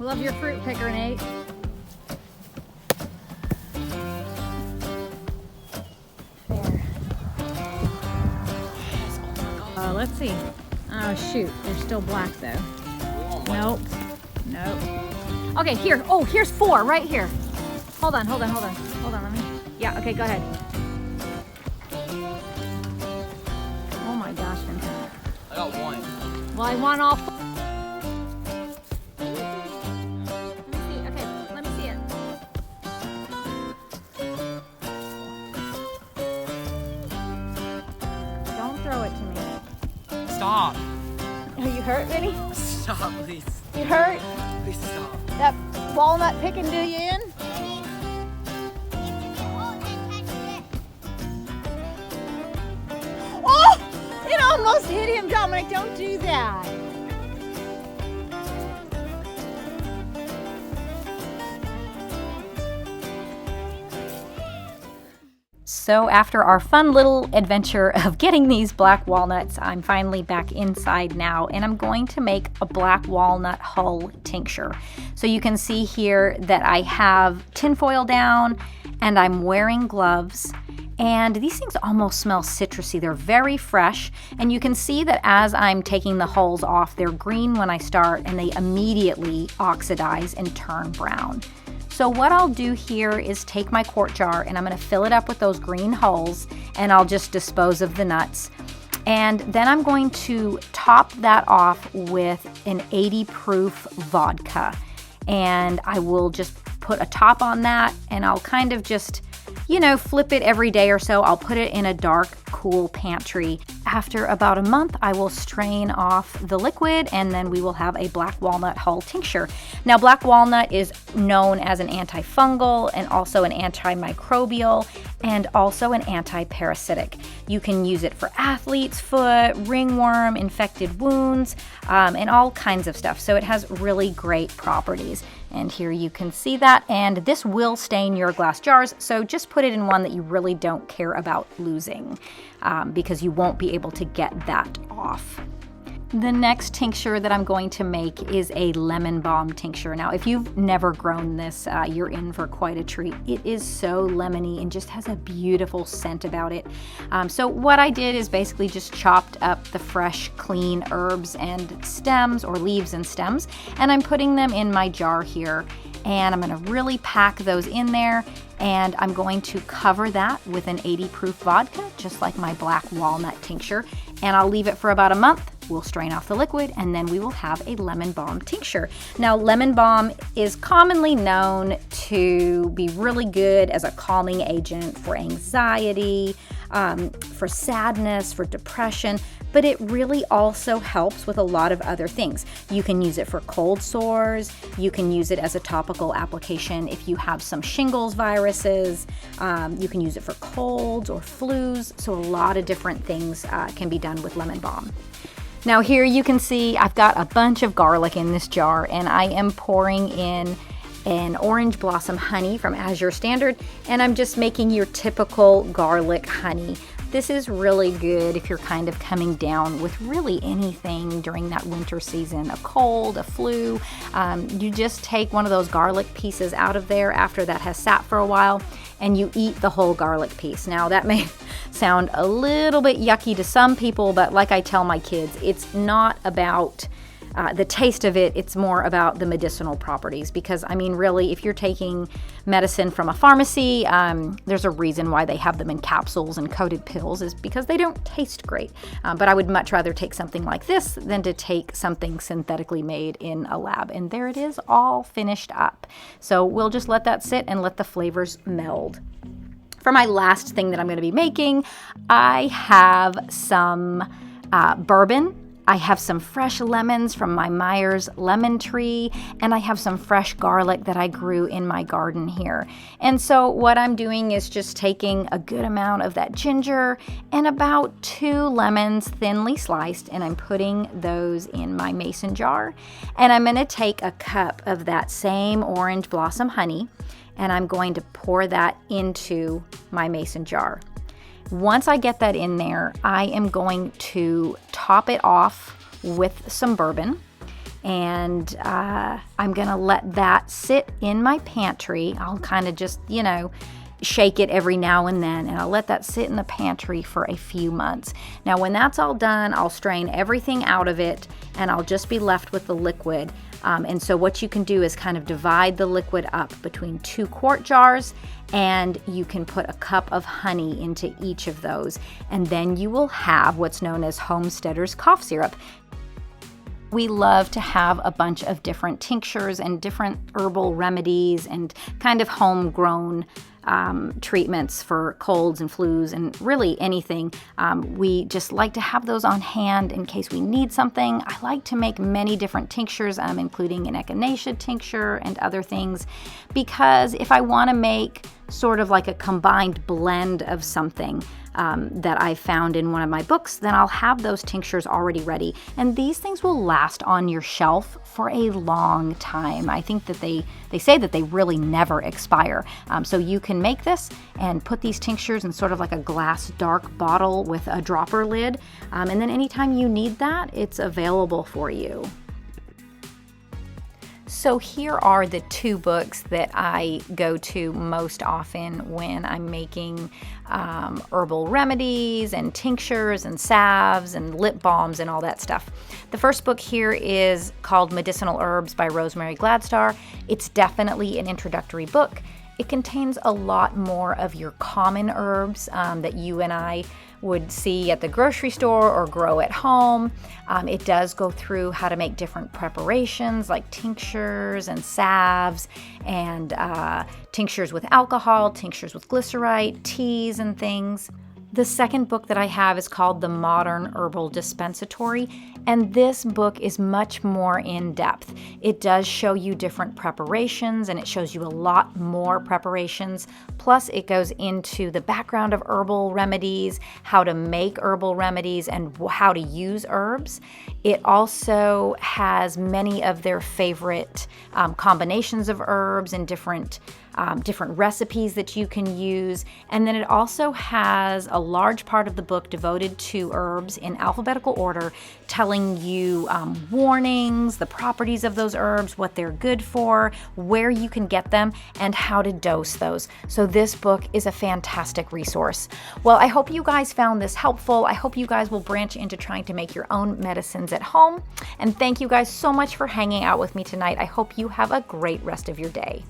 Love your fruit picker, Nate. There. Let's see. Oh shoot, they're still black though. Nope. Nope. Okay, here. Oh, here's 4 right here. Hold on. Let me. Yeah. Okay, go ahead. Oh my gosh, Vincent. I got 1. Well, I want all 4. Let me see it. Don't throw it to me. Stop. Are you hurt, Vinny? Stop, please. You hurt? Please stop. That walnut picking do you in? Oh! It almost hit him, Dominic. Don't do that. So after our fun little adventure of getting these black walnuts, I'm finally back inside now, and I'm going to make a black walnut hull tincture. So you can see here that I have tinfoil down and I'm wearing gloves, and these things almost smell citrusy. They're very fresh, and you can see that as I'm taking the hulls off, they're green when I start and they immediately oxidize and turn brown. So what I'll do here is take my quart jar and I'm going to fill it up with those green hulls, and I'll just dispose of the nuts. And then I'm going to top that off with an 80 proof vodka. And I will just put a top on that, and I'll kind of just, flip it every day or so. I'll put it in a dark, cool pantry. After about a month, I will strain off the liquid, and then we will have a black walnut hull tincture. Now, black walnut is known as an antifungal and also an antimicrobial and also an antiparasitic. You can use it for athlete's foot, ringworm, infected wounds, and all kinds of stuff. So it has really great properties. And here you can see that. And this will stain your glass jars, so just put it in one that you really don't care about losing, because you won't be able to get that off. The next tincture that I'm going to make is a lemon balm tincture. Now, if you've never grown this, you're in for quite a treat. It is so lemony and just has a beautiful scent about it. So what I did is basically just chopped up the fresh, clean herbs and stems, or leaves and stems, and I'm putting them in my jar here. And I'm going to really pack those in there, and I'm going to cover that with an 80 proof vodka, just like my black walnut tincture, and I'll leave it for about a month. We'll strain off the liquid, and then we will have a lemon balm tincture. Now, lemon balm is commonly known to be really good as a calming agent for anxiety, for sadness, for depression, but it really also helps with a lot of other things. You can use it for cold sores. You can use it as a topical application if you have some shingles viruses. You can use it for colds or flus. So a lot of different things can be done with lemon balm. Now here you can see I've got a bunch of garlic in this jar, and I am pouring in an orange blossom honey from Azure Standard, and I'm just making your typical garlic honey. This is really good if you're kind of coming down with really anything during that winter season, a cold, a flu. You just take one of those garlic pieces out of there after that has sat for a while, and you eat the whole garlic piece. Now that may sound a little bit yucky to some people, but like I tell my kids, it's not about the taste of it, it's more about the medicinal properties, because I mean, really, if you're taking medicine from a pharmacy, there's a reason why they have them in capsules and coated pills, is because they don't taste great. But I would much rather take something like this than to take something synthetically made in a lab. And there it is, all finished up. So we'll just let that sit and let the flavors meld. For my last thing that I'm going to be making, I have some bourbon. I have some fresh lemons from my Myers lemon tree, and I have some fresh garlic that I grew in my garden here. And so what I'm doing is just taking a good amount of that ginger and about 2 lemons thinly sliced, and I'm putting those in my mason jar. And I'm going to take a cup of that same orange blossom honey, and I'm going to pour that into my mason jar. Once I get that in there, I am going to top it off with some bourbon. and I'm gonna let that sit in my pantry. I'll kind of just, shake it every now and then, and I'll let that sit in the pantry for a few months. Now when that's all done, I'll strain everything out of it, and I'll just be left with the liquid. And so what you can do is kind of divide the liquid up between 2 quart jars, and you can put a cup of honey into each of those, and then you will have what's known as homesteader's cough syrup. We love to have a bunch of different tinctures and different herbal remedies and kind of homegrown treatments for colds and flus and really anything. We just like to have those on hand in case we need something. I like to make many different tinctures, including an echinacea tincture and other things, because if I want to make sort of like a combined blend of something that I found in one of my books, then I'll have those tinctures already ready. And these things will last on your shelf for a long time. I think that they say that they really never expire. So you can make this and put these tinctures in sort of like a glass dark bottle with a dropper lid. And then anytime you need that, it's available for you. So here are the 2 books that I go to most often when I'm making herbal remedies and tinctures and salves and lip balms and all that stuff. The first book here is called Medicinal Herbs by Rosemary Gladstar. It's definitely an introductory book. It contains a lot more of your common herbs that you and I would see at the grocery store or grow at home. It does go through how to make different preparations like tinctures and salves and tinctures with alcohol, tinctures with glycerite, teas and things. The second book that I have is called The Modern Herbal Dispensatory, and this book is much more in depth. It does show you different preparations, and it shows you a lot more preparations. Plus, it goes into the background of herbal remedies, how to make herbal remedies, and how to use herbs. It also has many of their favorite combinations of herbs and different recipes that you can use. And then it also has a large part of the book devoted to herbs in alphabetical order, telling you warnings, the properties of those herbs, what they're good for, where you can get them, and how to dose those. So this book is a fantastic resource. Well, I hope you guys found this helpful. I hope you guys will branch into trying to make your own medicines at home. And thank you guys so much for hanging out with me tonight. I hope you have a great rest of your day.